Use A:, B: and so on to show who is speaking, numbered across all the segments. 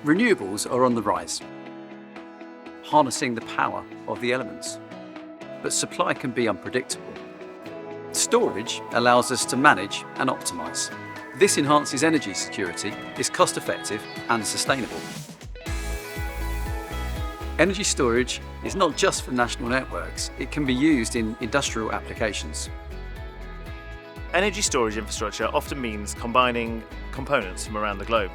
A: Renewables are on the rise, harnessing the power of the elements. But supply can be unpredictable. Storage allows us to manage and optimise. This enhances energy security, is cost-effective and sustainable. Energy storage is not just for national networks, it can be used in industrial applications.
B: Energy storage infrastructure often means combining components from around the globe.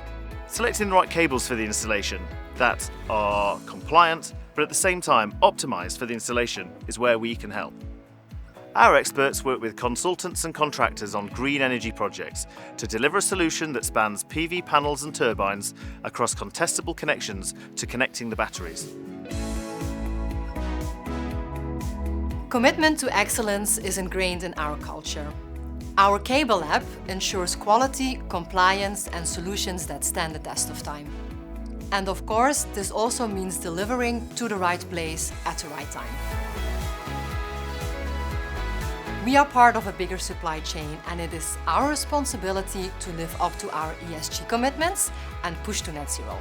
B: Selecting the right cables for the installation that are compliant, but at the same time optimised for the installation is where we can help. Our experts work with consultants and contractors on green energy projects to deliver a solution that spans PV panels and turbines across contestable connections to connecting the batteries.
C: Commitment to excellence is ingrained in our culture. Our Cable Lab ensures quality, compliance and solutions that stand the test of time. And of course, this also means delivering to the right place at the right time. We are part of a bigger supply chain and it is our responsibility to live up to our ESG commitments and push to net zero.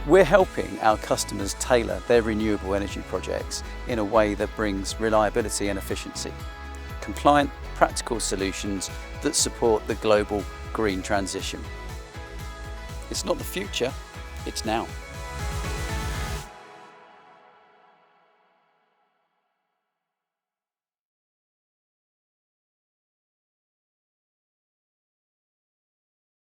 A: We're helping our customers tailor their renewable energy projects in a way that brings reliability and efficiency. Compliant, practical solutions that support the global green transition. It's not the future, it's now.